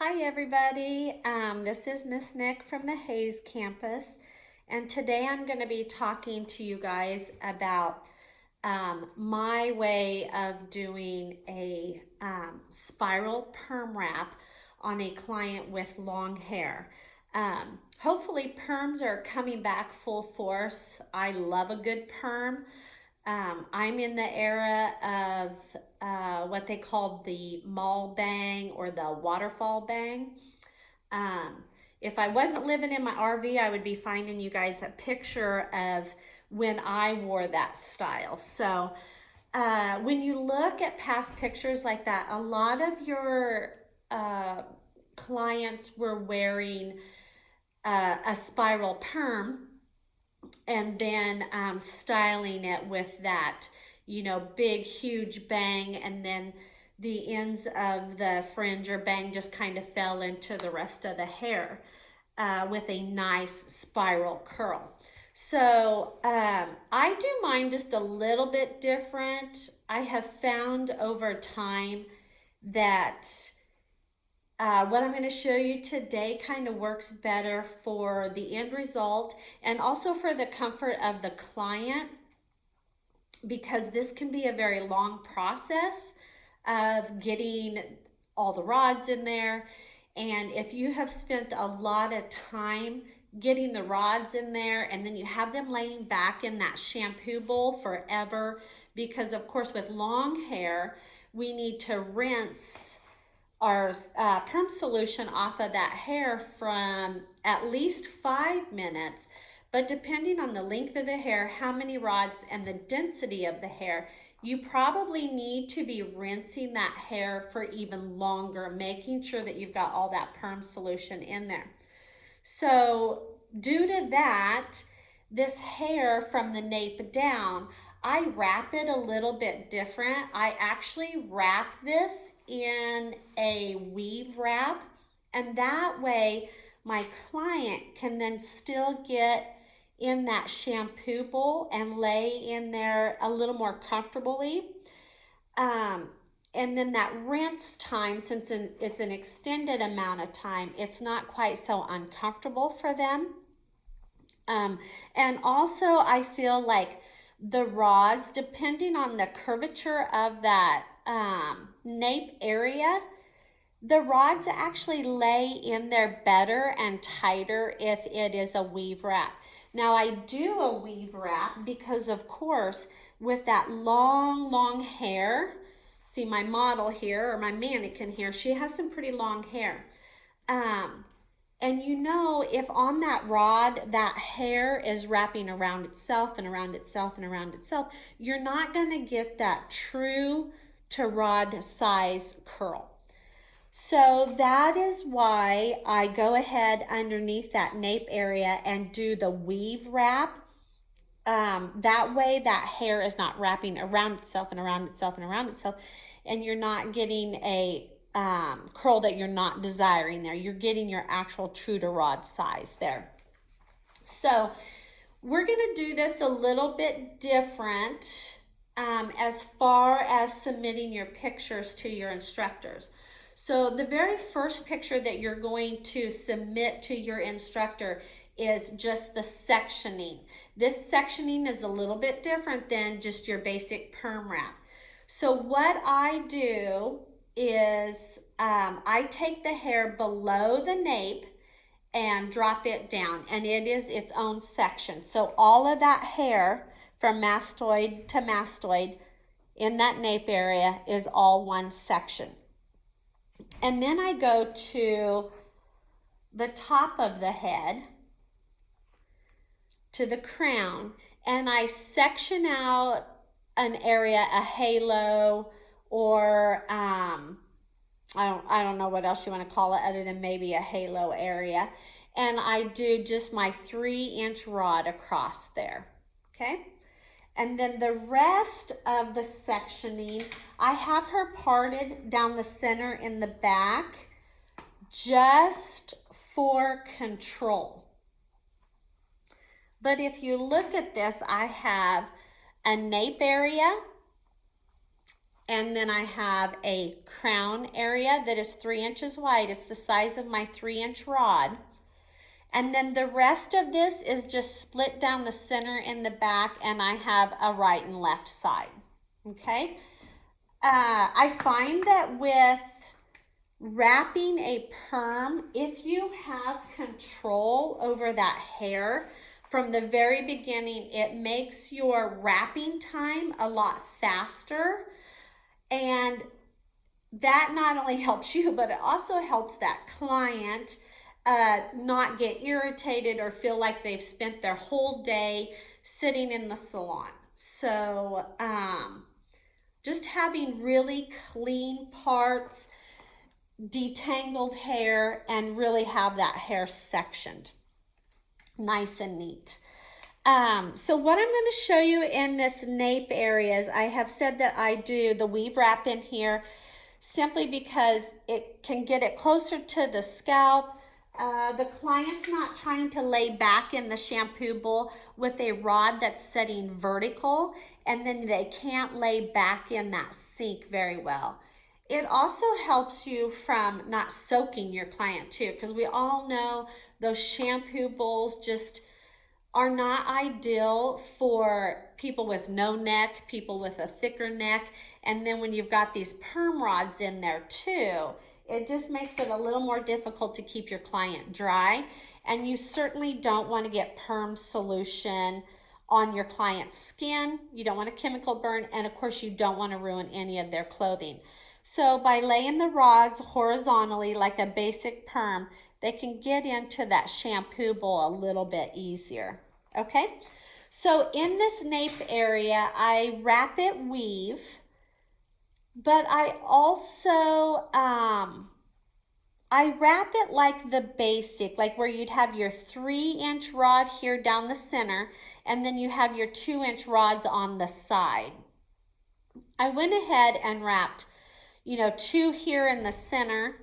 Hi everybody, this is Miss Nick from the Hayes campus, and today I'm going to be talking to you guys about my way of doing a spiral perm wrap on a client with long hair. Hopefully perms are coming back full force. I love a good perm. I'm in the era of what they call the mall bang or the waterfall bang. Um, if I wasn't living in my RV, I would be finding you guys a picture of when I wore that style. So when you look at past pictures like that, a lot of your clients were wearing a spiral perm and then styling it with that, big, huge bang, and then the ends of the fringe or bang just kind of fell into the rest of the hair with a nice spiral curl. So I do mine just a little bit different. I have found over time that what I'm going to show you today kind of works better for the end result and also for the comfort of the client, because this can be a very long process of getting all the rods in there. And if you have spent a lot of time getting the rods in there and then you have them laying back in that shampoo bowl forever, because of course with long hair, we need to rinse our perm solution off of that hair from at least 5 minutes, but depending on the length of the hair, how many rods, and the density of the hair, you probably need to be rinsing that hair for even longer, making sure that you've got all that perm solution in there. So due to that, this hair from the nape down, I wrap it a little bit different. I actually wrap this in a weave wrap, and that way my client can then still get in that shampoo bowl and lay in there a little more comfortably. And then that rinse time, since it's an extended amount of time, it's not quite so uncomfortable for them. And also I feel like the rods, depending on the curvature of that nape area, the rods actually lay in there better and tighter if it is a weave wrap. Now I do a weave wrap because of course with that long hair, see my model here or my mannequin here, she has some pretty long hair. And if on that rod, that hair is wrapping around itself and around itself and around itself, you're not going to get that true to rod size curl. So that is why I go ahead underneath that nape area and do the weave wrap. That way that hair is not wrapping around itself and around itself and around itself, and you're not getting a curl that you're not desiring there. You're getting your actual true to rod size there. So we're going to do this a little bit different as far as submitting your pictures to your instructors. So the very first picture that you're going to submit to your instructor is just the sectioning. This sectioning is a little bit different than just your basic perm wrap. So what I do is I take the hair below the nape and drop it down, and it is its own section. So all of that hair from mastoid to mastoid in that nape area is all one section. And then I go to the top of the head, to the crown, and I section out an area, a halo, or I don't know what else you want to call it other than maybe a halo area. And I do just my 3-inch rod across there, okay? And then the rest of the sectioning, I have her parted down the center in the back just for control. But if you look at this, I have a nape area, and then I have a crown area that is 3 inches wide. It's the size of my 3-inch rod. And then the rest of this is just split down the center in the back, and I have a right and left side. Okay. I find that with wrapping a perm, if you have control over that hair from the very beginning, it makes your wrapping time a lot faster. And that not only helps you, but it also helps that client not get irritated or feel like they've spent their whole day sitting in the salon. So just having really clean parts, detangled hair, and really have that hair sectioned nice and neat. So what I'm going to show you in this nape area is I have said that I do the weave wrap in here simply because it can get it closer to the scalp. The client's not trying to lay back in the shampoo bowl with a rod that's setting vertical, and then they can't lay back in that sink very well. It also helps you from not soaking your client too, because we all know those shampoo bowls just are not ideal for people with no neck, people with a thicker neck. And then when you've got these perm rods in there too, it just makes it a little more difficult to keep your client dry. And you certainly don't want to get perm solution on your client's skin. You don't want a chemical burn. And of course, you don't want to ruin any of their clothing. So by laying the rods horizontally like a basic perm, they can get into that shampoo bowl a little bit easier. Okay, so in this nape area, I wrap it weave, but I also, I wrap it like the basic, like where you'd have your 3-inch rod here down the center, and then you have your 2-inch rods on the side. I went ahead and wrapped, 2 here in the center,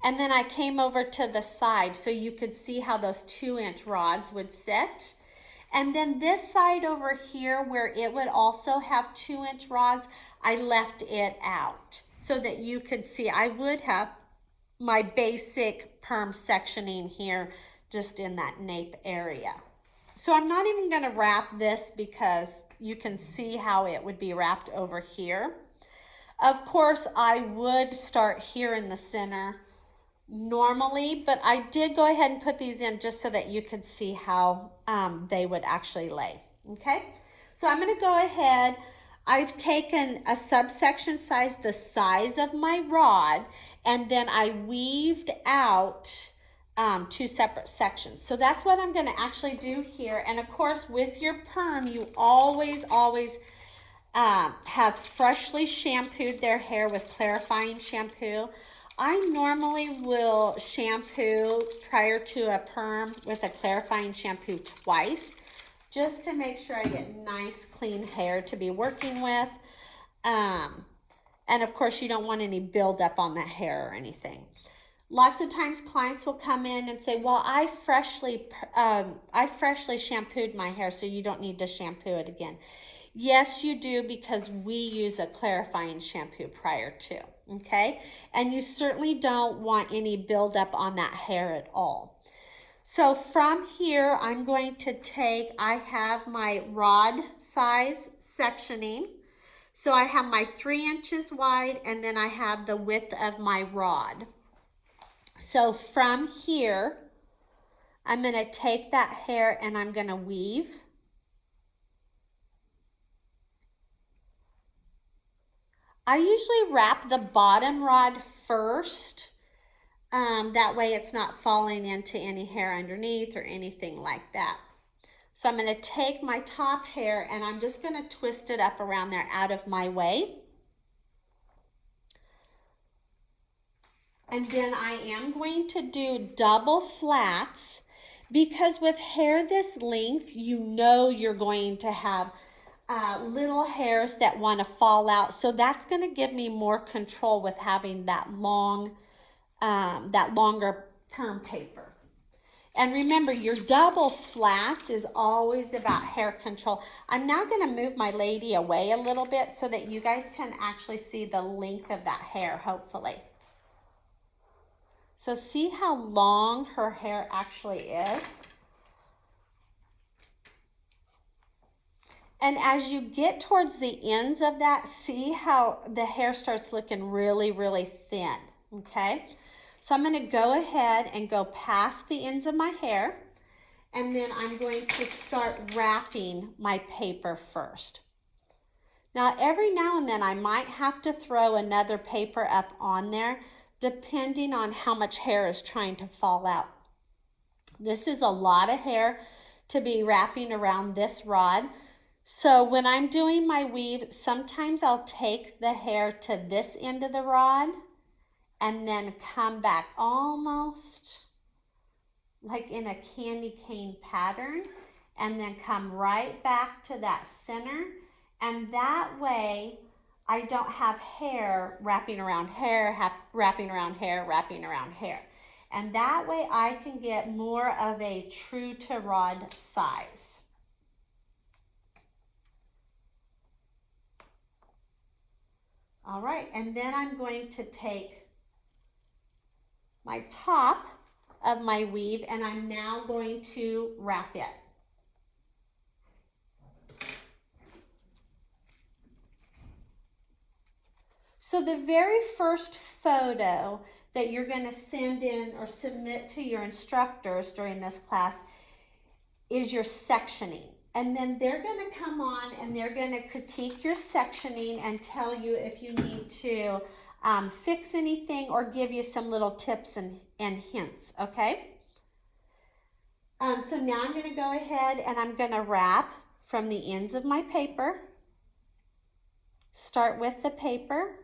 and then I came over to the side so you could see how those 2-inch rods would sit. And then this side over here where it would also have 2-inch rods, I left it out so that you could see. I would have my basic perm sectioning here just in that nape area. So I'm not even going to wrap this because you can see how it would be wrapped over here. Of course, I would start here in the center normally, but I did go ahead and put these in just so that you could see how they would actually lay. Okay, so I'm going to go ahead. I've taken a subsection size, the size of my rod, and then I weaved out 2 separate sections. So that's what I'm going to actually do here. And of course, with your perm, you always have freshly shampooed their hair with clarifying shampoo. I normally will shampoo prior to a perm with a clarifying shampoo twice, just to make sure I get nice clean hair to be working with. And of course, you don't want any buildup on the hair or anything. Lots of times clients will come in and say, well, I freshly shampooed my hair, so you don't need to shampoo it again. Yes, you do, because we use a clarifying shampoo prior to, okay? And you certainly don't want any buildup on that hair at all. So from here, I'm going to take, I have my rod size sectioning. So I have my 3 inches wide, and then I have the width of my rod. So from here, I'm going to take that hair and I'm going to weave. I usually wrap the bottom rod first. That way it's not falling into any hair underneath or anything like that. So I'm going to take my top hair and I'm just going to twist it up around there out of my way. And then I am going to do double flats, because with hair this length, you're going to have little hairs that want to fall out. So that's going to give me more control with having that longer perm paper. And remember, your double flats is always about hair control. I'm now going to move my lady away a little bit so that you guys can actually see the length of that hair, hopefully. So see how long her hair actually is. And as you get towards the ends of that, see how the hair starts looking really, really thin, okay? So I'm going to go ahead and go past the ends of my hair, and then I'm going to start wrapping my paper first. Now, every now and then I might have to throw another paper up on there, depending on how much hair is trying to fall out. This is a lot of hair to be wrapping around this rod. So when I'm doing my weave, sometimes I'll take the hair to this end of the rod and then come back almost like in a candy cane pattern, and then come right back to that center. And that way I don't have hair wrapping around hair, wrapping around hair, wrapping around hair. And that way I can get more of a true to rod size. All right, and then I'm going to take my top of my weave and I'm now going to wrap it. So the very first photo that you're going to send in or submit to your instructors during this class is your sectioning. And then they're going to come on and they're going to critique your sectioning and tell you if you need to fix anything or give you some little tips and hints, okay? So now I'm going to go ahead and I'm going to wrap from the ends of my paper. Start with the paper.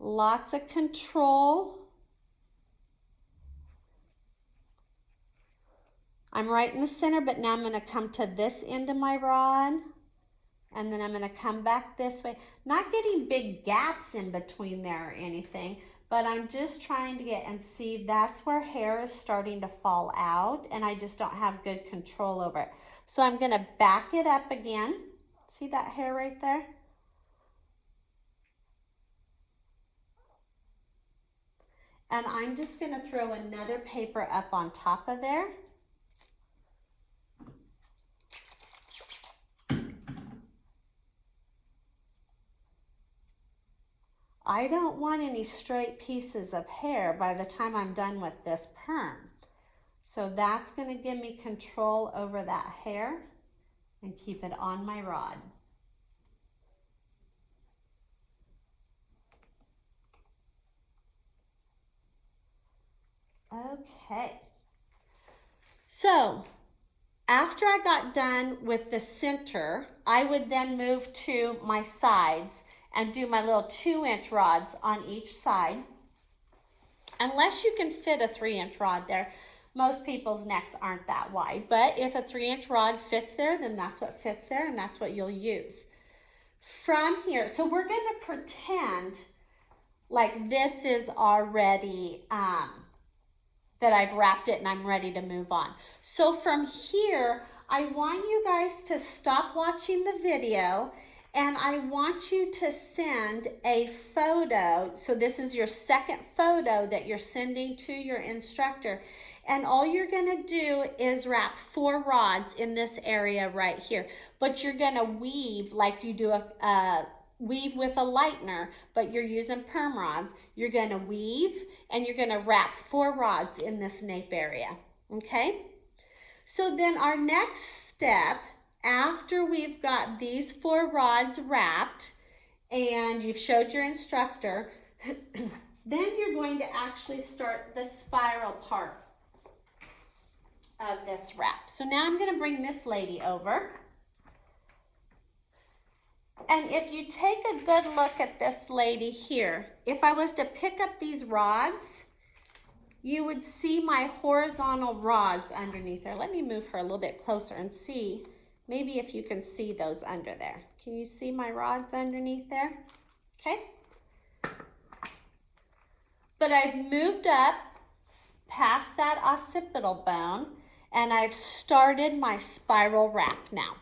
Lots of control. I'm right in the center, but now I'm going to come to this end of my rod, and then I'm going to come back this way. Not getting big gaps in between there or anything, but I'm just trying to get and see that's where hair is starting to fall out, and I just don't have good control over it. So I'm going to back it up again. See that hair right there? And I'm just going to throw another paper up on top of there. I don't want any straight pieces of hair by the time I'm done with this perm. So that's going to give me control over that hair and keep it on my rod. Okay. So after I got done with the center, I would then move to my sides and do my little 2-inch rods on each side. Unless you can fit a 3-inch rod there. Most people's necks aren't that wide, but if a 3-inch rod fits there, then that's what fits there and that's what you'll use. From here, so we're going to pretend like this is already, that I've wrapped it and I'm ready to move on. So from here, I want you guys to stop watching the video and I want you to send a photo. So this is your second photo that you're sending to your instructor. And all you're gonna do is wrap 4 rods in this area right here. But you're gonna weave like you do a weave with a lightener, but you're using perm rods. You're gonna weave and you're gonna wrap 4 rods in this nape area, okay? So then our next step, after we've got these 4 rods wrapped and you've showed your instructor, then you're going to actually start the spiral part of this wrap. So now I'm going to bring this lady over. And if you take a good look at this lady here, if I was to pick up these rods, you would see my horizontal rods underneath there. Let me move her a little bit closer and see. Maybe if you can see those under there. Can you see my rods underneath there? Okay. But I've moved up past that occipital bone, and I've started my spiral wrap now.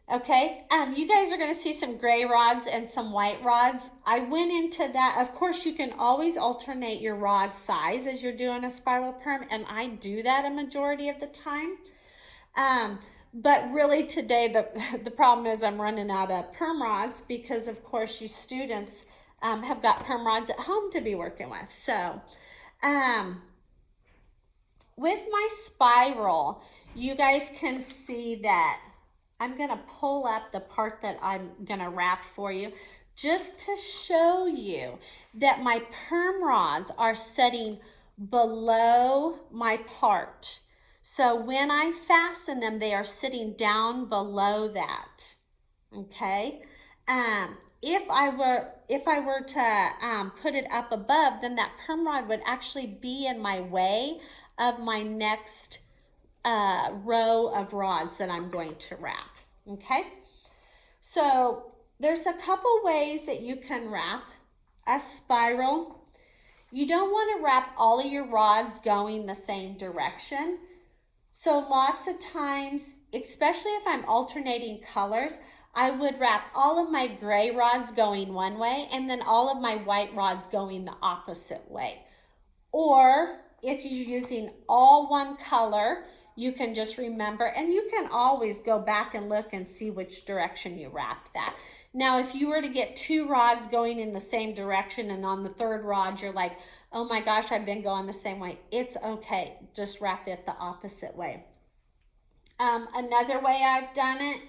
Okay, you guys are going to see some gray rods and some white rods. I went into that. Of course, you can always alternate your rod size as you're doing a spiral perm, and I do that a majority of the time. But really today, the problem is I'm running out of perm rods because, of course, you students have got perm rods at home to be working with. So with my spiral, you guys can see that I'm going to pull up the part that I'm going to wrap for you just to show you that my perm rods are setting below my part. So when I fasten them, they are sitting down below that. Okay. If I were to put it up above, then that perm rod would actually be in my way of my next row of rods that I'm going to wrap. Okay, so there's a couple ways that you can wrap a spiral. You don't want to wrap all of your rods going the same direction. So lots of times, especially if I'm alternating colors, I would wrap all of my gray rods going one way and then all of my white rods going the opposite way. Or if you're using all one color, you can just remember, and you can always go back and look and see which direction you wrap that. Now, if you were to get two rods going in the same direction and on the third rod, you're like, oh my gosh, I've been going the same way. It's okay, just wrap it the opposite way. Another way I've done it,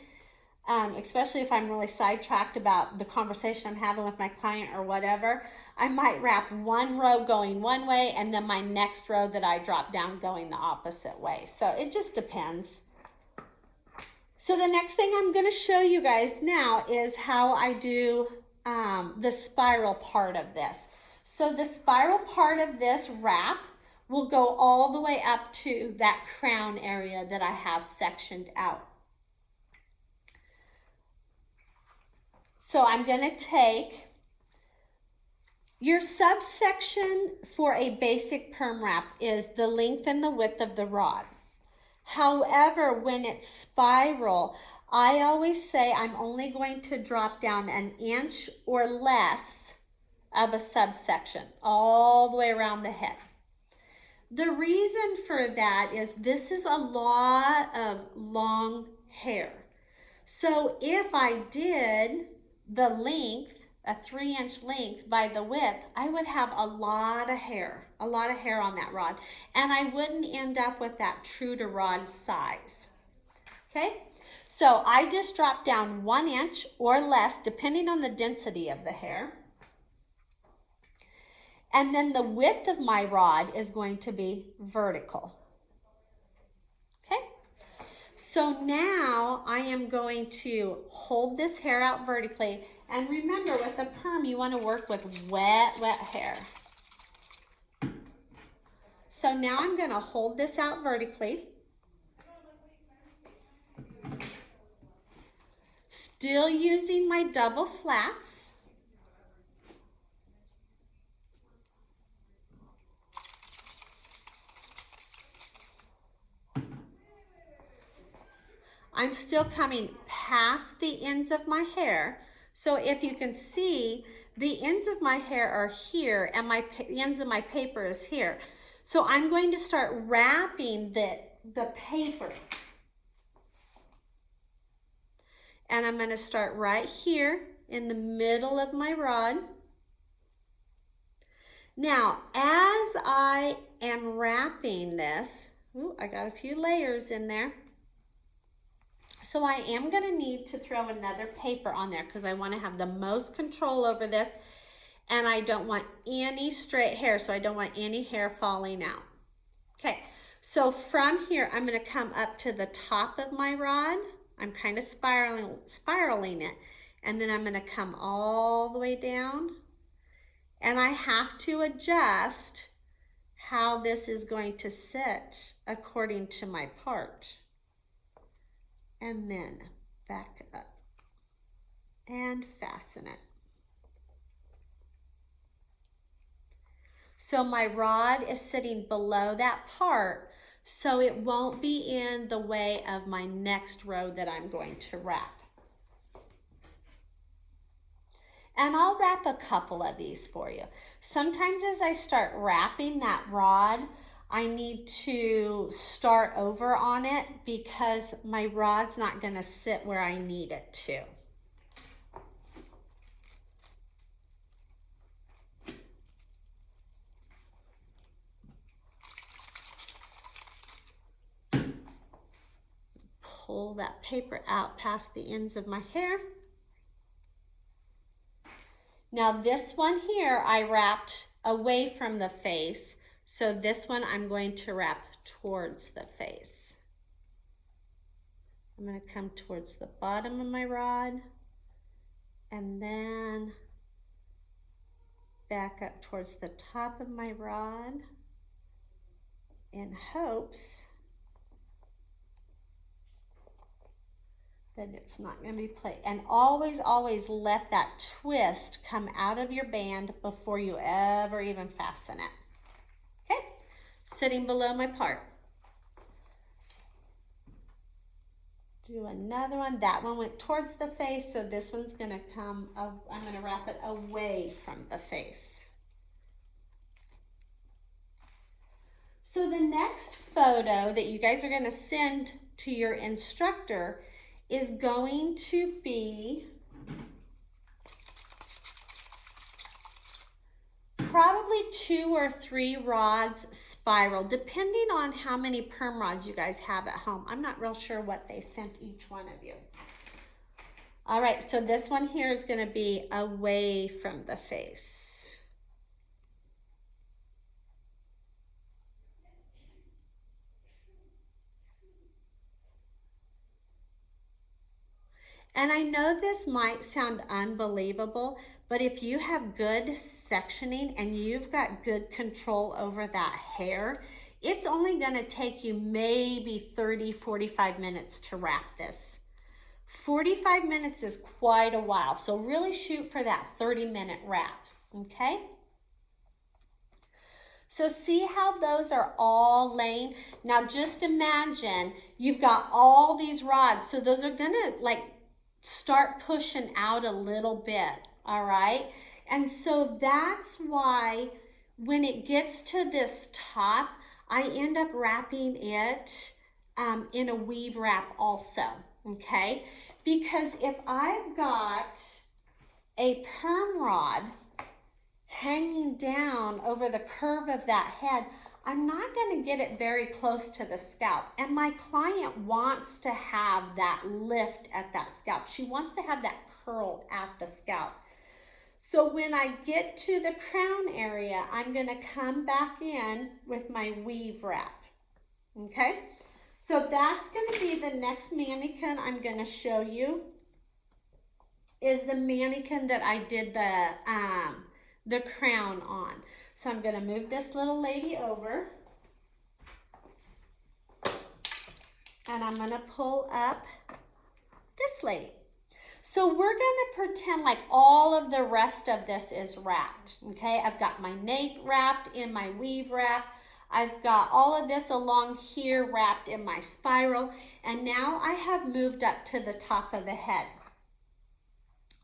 especially if I'm really sidetracked about the conversation I'm having with my client or whatever, I might wrap one row going one way and then my next row that I drop down going the opposite way. So it just depends. So the next thing I'm going to show you guys now is how I do the spiral part of this. So the spiral part of this wrap will go all the way up to that crown area that I have sectioned out. So I'm going to take your subsection for a basic perm wrap is the length and the width of the rod. However, when it's spiral, I always say I'm only going to drop down an inch or less of a subsection all the way around the head. The reason for that is this is a lot of long hair. So if I did the length, a 3-inch length by the width, I would have a lot of hair on that rod, and I wouldn't end up with that true to rod size. Okay, so I just dropped down 1 inch or less depending on the density of the hair, and then the width of my rod is going to be vertical. Okay, so now I am going to hold this hair out vertically. And remember, with a perm, you want to work with wet hair. So now I'm going to hold this out vertically. Still using my double flats. I'm still coming past the ends of my hair. So if you can see, the ends of my hair are here and the ends of my paper is here. So I'm going to start wrapping the paper. And I'm going to start right here in the middle of my rod. Now, as I am wrapping this, I got a few layers in there. So I am going to need to throw another paper on there because I want to have the most control over this, and I don't want any straight hair, so I don't want any hair falling out. Okay, so from here I'm going to come up to the top of my rod. I'm kind of spiraling it, and then I'm going to come all the way down, and I have to adjust how this is going to sit according to my part. And then back up and fasten it. So my rod is sitting below that part, so it won't be in the way of my next row that I'm going to wrap. And I'll wrap a couple of these for you. Sometimes as I start wrapping that rod, I need to start over on it because my rod's not gonna sit where I need it to. Pull that paper out past the ends of my hair. Now this one here I wrapped away from the face, so this one I'm going to wrap towards the face. I'm going to come towards the bottom of my rod and then back up towards the top of my rod in hopes that it's not going to be played. And always, always let that twist come out of your band before you ever even fasten it. Okay, sitting below my part. Do another one. That one went towards the face, so this one's going to come, I'm going to wrap it away from the face. So the next photo that you guys are going to send to your instructor is going to be probably 2 or 3 rods spiral, depending on how many perm rods you guys have at home. I'm not real sure what they sent each one of you. All right, so this one here is going to be away from the face. And I know this might sound unbelievable, but if you have good sectioning and you've got good control over that hair, it's only going to take you maybe 30, 45 minutes to wrap this. 45 minutes is quite a while, so really shoot for that 30-minute wrap, okay? So see how those are all laying? Now just imagine you've got all these rods, so those are going to like start pushing out a little bit, all right? And so that's why when it gets to this top, I end up wrapping it in a weave wrap also, okay? Because if I've got a perm rod hanging down over the curve of that head, I'm not going to get it very close to the scalp. And my client wants to have that lift at that scalp. She wants to have that curl at the scalp. So when I get to the crown area, I'm going to come back in with my weave wrap. Okay? So that's going to be the next mannequin I'm going to show you. Is the mannequin that I did the crown on. So I'm going to move this little lady over. And I'm going to pull up this lady. So we're going to pretend like all of the rest of this is wrapped. Okay, I've got my nape wrapped in my weave wrap. I've got all of this along here wrapped in my spiral. And now I have moved up to the top of the head.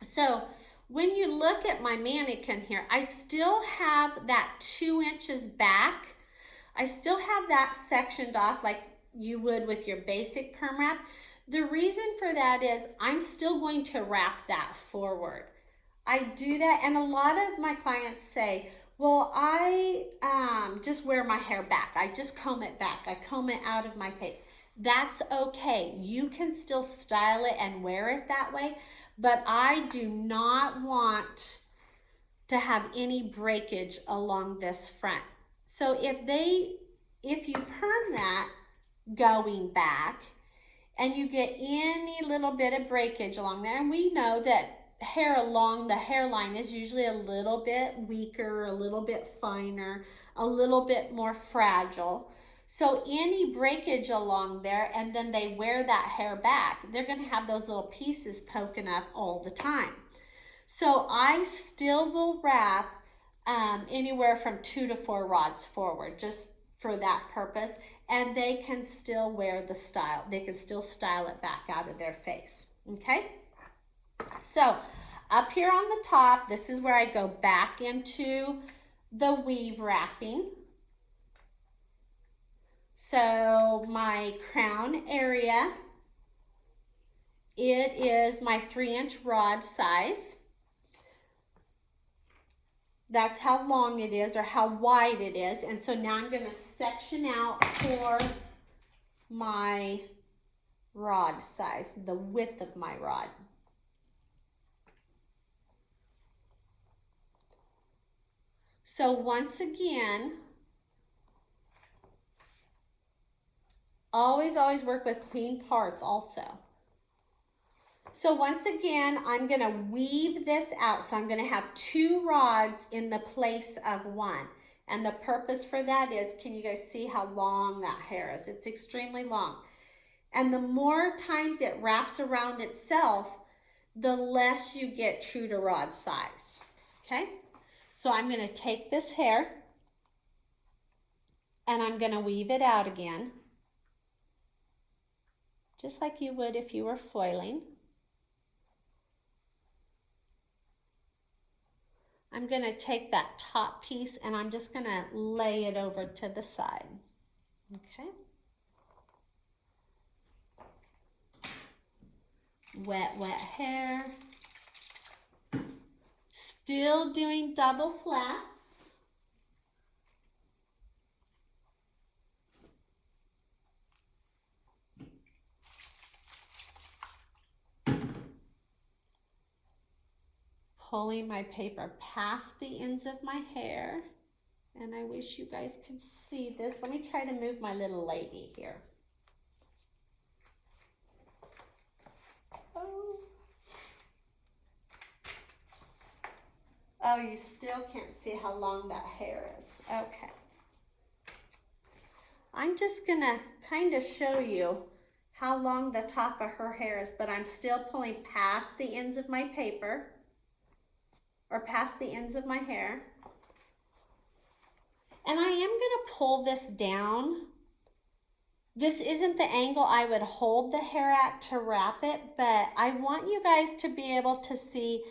So when you look at my mannequin here, I still have that 2 inches back. I still have that sectioned off like you would with your basic perm wrap. The reason for that is I'm still going to wrap that forward. I do that, and a lot of my clients say, well, I just wear my hair back. I just comb it back. I comb it out of my face. That's okay. You can still style it and wear it that way. But I do not want to have any breakage along this front. So if you perm that going back and you get any little bit of breakage along there, and we know that hair along the hairline is usually a little bit weaker, a little bit finer, a little bit more fragile. So any breakage along there, and then they wear that hair back, they're going to have those little pieces poking up all the time. So I still will wrap anywhere from 2 to 4 rods forward, just for that purpose. And they can still wear the style. They can still style it back out of their face, okay? So up here on the top, this is where I go back into the weave wrapping. So my crown area, it is my 3-inch rod size. That's how long it is or how wide it is. And so now I'm going to section out for my rod size, the width of my rod. So once again, always work with clean parts also. So once again, I'm going to weave this out. So I'm going to have 2 rods in the place of 1. And the purpose for that is, can you guys see how long that hair is? It's extremely long. And the more times it wraps around itself, the less you get true to rod size. Okay? So I'm going to take this hair and I'm going to weave it out again, just like you would if you were foiling. I'm going to take that top piece and I'm just going to lay it over to the side. Okay. Wet hair. Still doing double flats. Pulling my paper past the ends of my hair. And I wish you guys could see this. Let me try to move my little lady here. Oh, you still can't see how long that hair is. Okay. I'm just gonna kind of show you how long the top of her hair is, but I'm still pulling past the ends of my paper or past the ends of my hair. And I am gonna pull this down. This isn't the angle I would hold the hair at to wrap it, but I want you guys to be able to see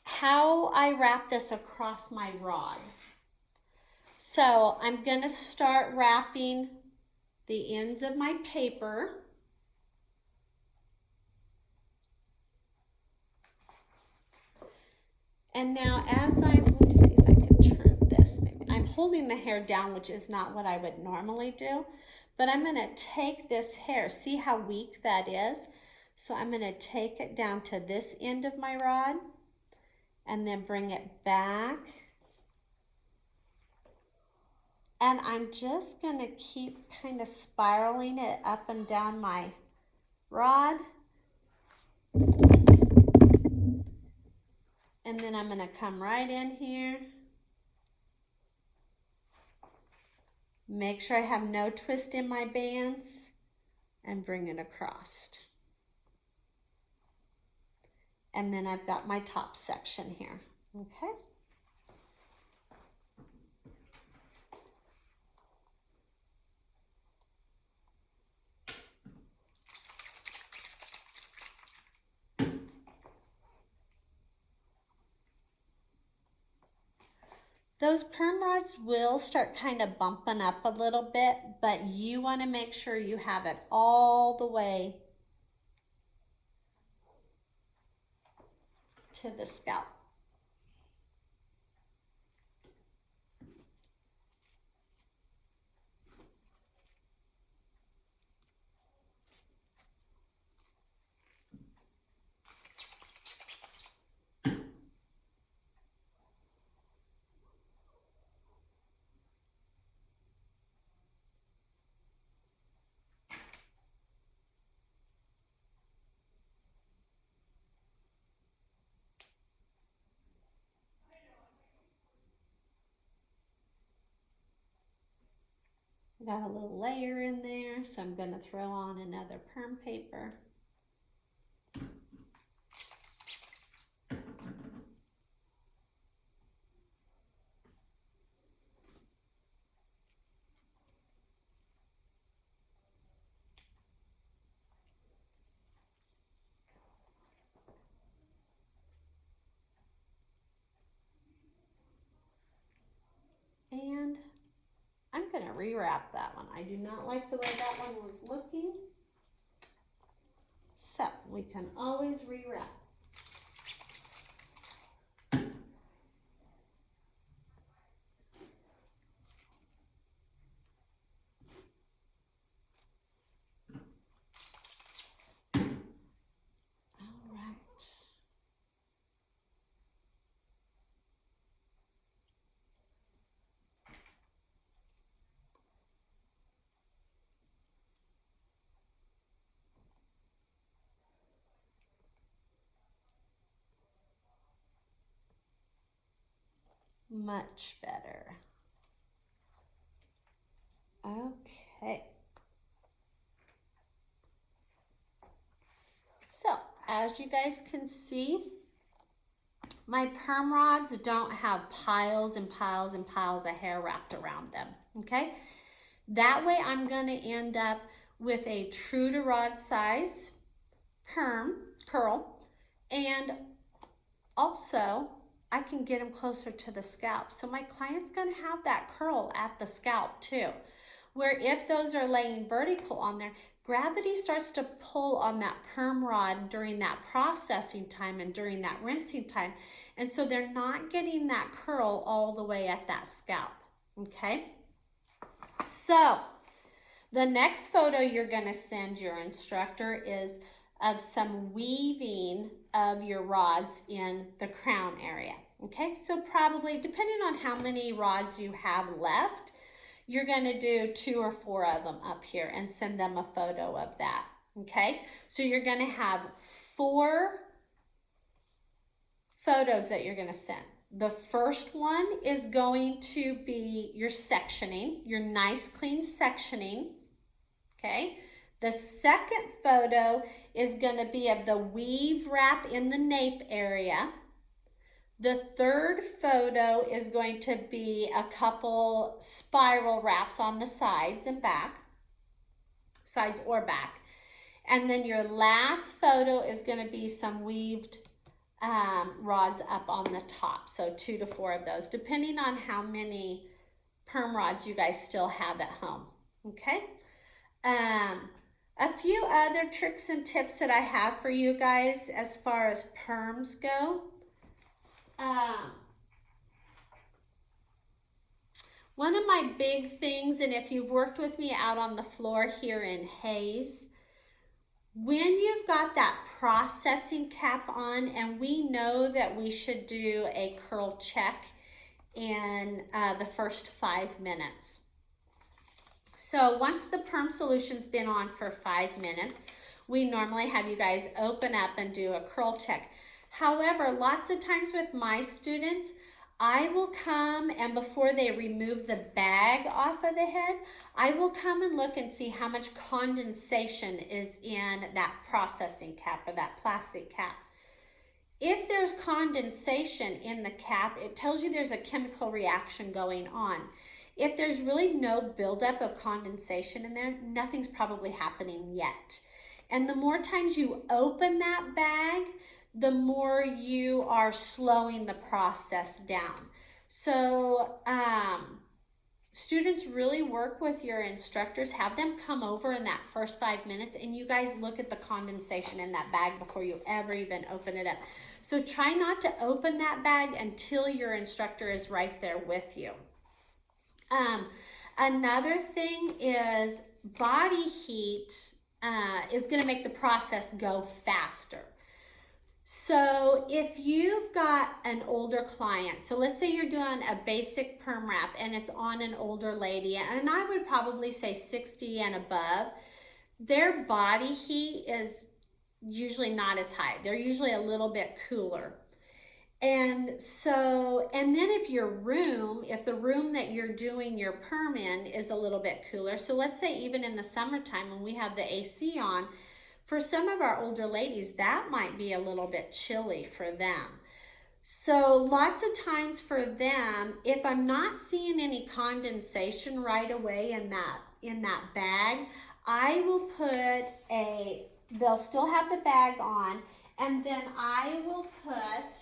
how I wrap this across my rod. So I'm gonna start wrapping the ends of my paper. And now as let me see if I can turn this, maybe. I'm holding the hair down, which is not what I would normally do, but I'm gonna take this hair, see how weak that is? So I'm gonna take it down to this end of my rod and then bring it back. And I'm just gonna keep kind of spiraling it up and down my rod. And then I'm gonna come right in here. Make sure I have no twist in my bands and bring it across. And then I've got my top section here, okay? Those perm rods will start kind of bumping up a little bit, but you want to make sure you have it all the way to the scalp. Got a little layer in there, so I'm going to throw on another perm paper. rewrap that one. I do not like the way that one was looking. So we can always rewrap. Much better. Okay. So, as you guys can see, my perm rods don't have piles and piles and piles of hair wrapped around them, okay? That way I'm going to end up with a true to rod size perm curl, and also I can get them closer to the scalp. So my client's going to have that curl at the scalp too, where if those are laying vertical on there, gravity starts to pull on that perm rod during that processing time and during that rinsing time. And so they're not getting that curl all the way at that scalp, okay? So the next photo you're going to send your instructor is of some weaving of your rods in the crown area, okay? So probably, depending on how many rods you have left, you're going to do 2 or 4 of them up here and send them a photo of that, okay? So you're going to have 4 photos that you're going to send. The first one is going to be your sectioning, your nice clean sectioning, okay? The second photo is going to be of the weave wrap in the nape area. The third photo is going to be a couple spiral wraps on the sides and back, sides or back. And then your last photo is going to be some weaved rods up on the top. So 2 to 4 of those, depending on how many perm rods you guys still have at home, okay? A few other tricks and tips that I have for you guys as far as perms go. One of my big things, and if you've worked with me out on the floor here in Hayes, when you've got that processing cap on, and we know that we should do a curl check in the first 5 minutes. So once the perm solution's been on for 5 minutes, we normally have you guys open up and do a curl check. However, lots of times with my students, I will come, and before they remove the bag off of the head, I will come and look and see how much condensation is in that processing cap or that plastic cap. If there's condensation in the cap, it tells you there's a chemical reaction going on. If there's really no buildup of condensation in there, nothing's probably happening yet. And the more times you open that bag, the more you are slowing the process down. So students really work with your instructors, have them come over in that first 5 minutes, and you guys look at the condensation in that bag before you ever even open it up. So try not to open that bag until your instructor is right there with you. Another thing is body heat is going to make the process go faster. So if you've got an older client, so let's say you're doing a basic perm wrap and it's on an older lady, and I would probably say 60 and above, their body heat is usually not as high. They're usually a little bit cooler. And so, and then if the room that you're doing your perm in is a little bit cooler, so let's say even in the summertime when we have the AC on, for some of our older ladies, that might be a little bit chilly for them. So lots of times for them, if I'm not seeing any condensation right away in that bag, I will put they'll still have the bag on, and then I will put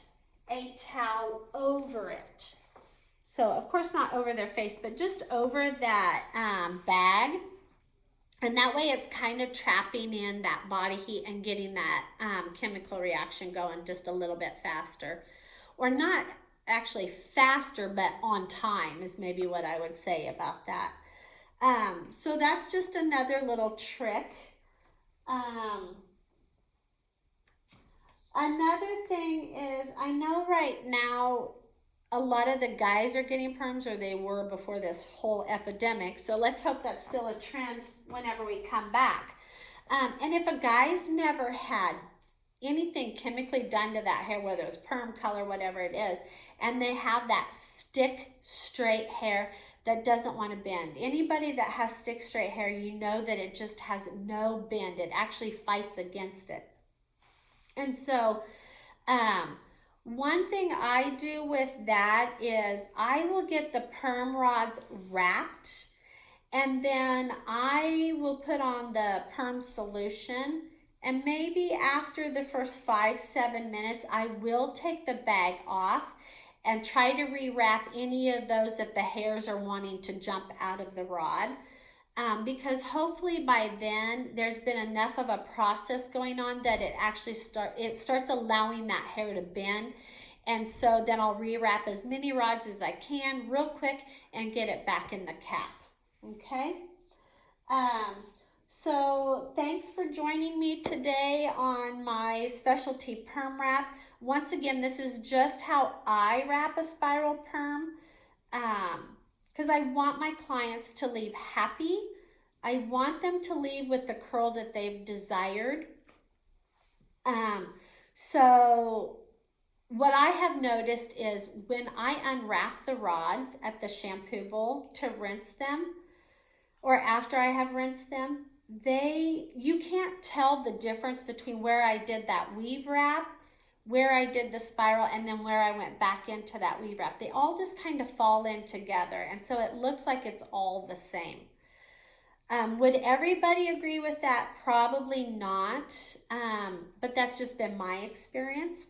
a towel over it. So of course not over their face, but just over that bag. And that way it's kind of trapping in that body heat and getting that chemical reaction going just a little bit faster. Or not actually faster, but on time is maybe what I would say about that. So that's just another little trick. Another thing is, I know right now a lot of the guys are getting perms, or they were before this whole epidemic. So let's hope that's still a trend whenever we come back. And if a guy's never had anything chemically done to that hair, whether it's perm, color, whatever it is, and they have that stick straight hair that doesn't want to bend. Anybody that has stick straight hair, you know that it just has no bend. It actually fights against it. And so one thing I do with that is I will get the perm rods wrapped, and then I will put on the perm solution, and maybe after the first 5-7 minutes I will take the bag off and try to rewrap any of those that the hairs are wanting to jump out of the rod. Because hopefully by then there's been enough of a process going on that it actually starts allowing that hair to bend. And so then I'll rewrap as many rods as I can real quick and get it back in the cap. Okay? So thanks for joining me today on my specialty perm wrap. Once again, this is just how I wrap a spiral perm. Because I want my clients to leave happy. I want them to leave with the curl that they've desired. So what I have noticed is when I unwrap the rods at the shampoo bowl to rinse them, or after I have rinsed them, you can't tell the difference between where I did that weave wrap, where I did the spiral, and then where I went back into that weave wrap. They all just kind of fall in together, and so it looks like it's all the same. Would everybody agree with that? Probably not, but that's just been my experience.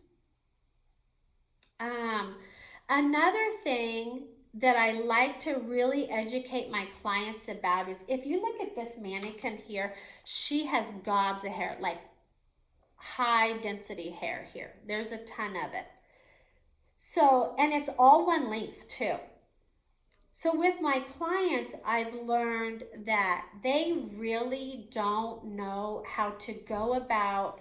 Another thing that I like to really educate my clients about is, if you look at this mannequin here, she has gobs of hair, like high density hair here. There's a ton of it. So, and it's all one length too. So with my clients, I've learned that they really don't know how to go about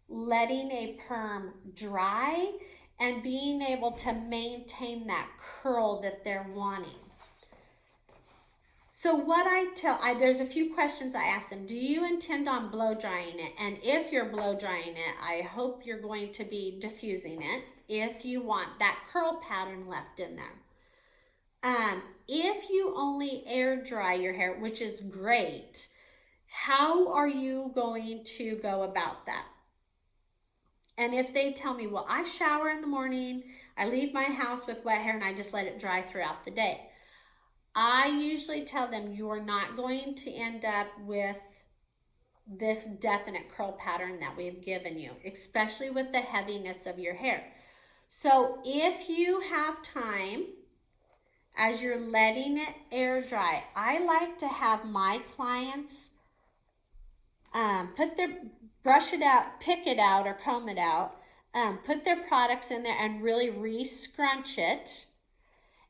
letting a perm dry and being able to maintain that curl that they're wanting. So what there's a few questions I ask them. Do you intend on blow drying it? And if you're blow drying it, I hope you're going to be diffusing it if you want that curl pattern left in there. If you only air dry your hair, which is great, how are you going to go about that? And if they tell me, well, I shower in the morning, I leave my house with wet hair, and I just let it dry throughout the day, I usually tell them you're not going to end up with this definite curl pattern that we've given you, especially with the heaviness of your hair. So if you have time, as you're letting it air dry, I like to have my clients brush it out, pick it out, or comb it out, put their products in there and really re-scrunch it.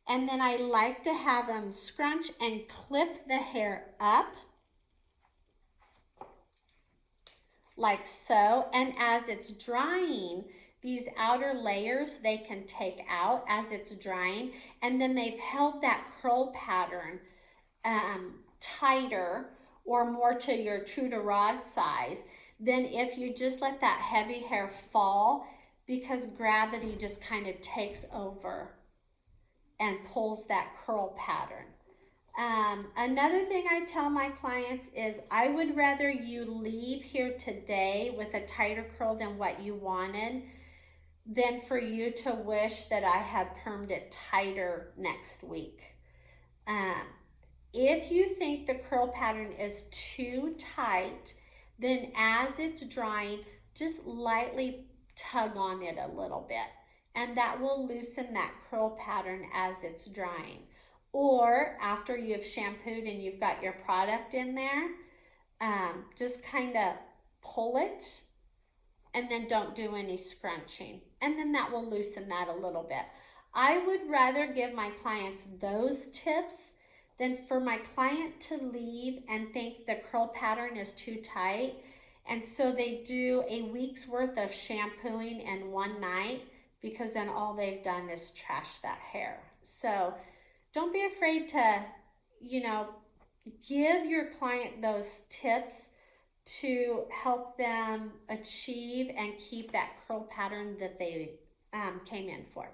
And then I like to have them scrunch and clip the hair up like so. And as it's drying, these outer layers they can take out as it's drying, and then they've held that curl pattern tighter or more to your true to rod size than if you just let that heavy hair fall, because gravity just kind of takes over and pulls that curl pattern. Another thing I tell my clients is I would rather you leave here today with a tighter curl than what you wanted than for you to wish that I had permed it tighter next week. If you think the curl pattern is too tight, then as it's drying, just lightly tug on it a little bit and that will loosen that curl pattern as it's drying. Or after you've shampooed and you've got your product in there, just kind of pull it and then don't do any scrunching. And then that will loosen that a little bit. I would rather give my clients those tips than for my client to leave and think the curl pattern is too tight. And so they do a week's worth of shampooing in one night, because then all they've done is trash that hair. So don't be afraid to, give your client those tips to help them achieve and keep that curl pattern that they came in for.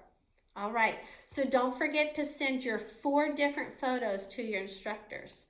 All right, so don't forget to send your 4 different photos to your instructors.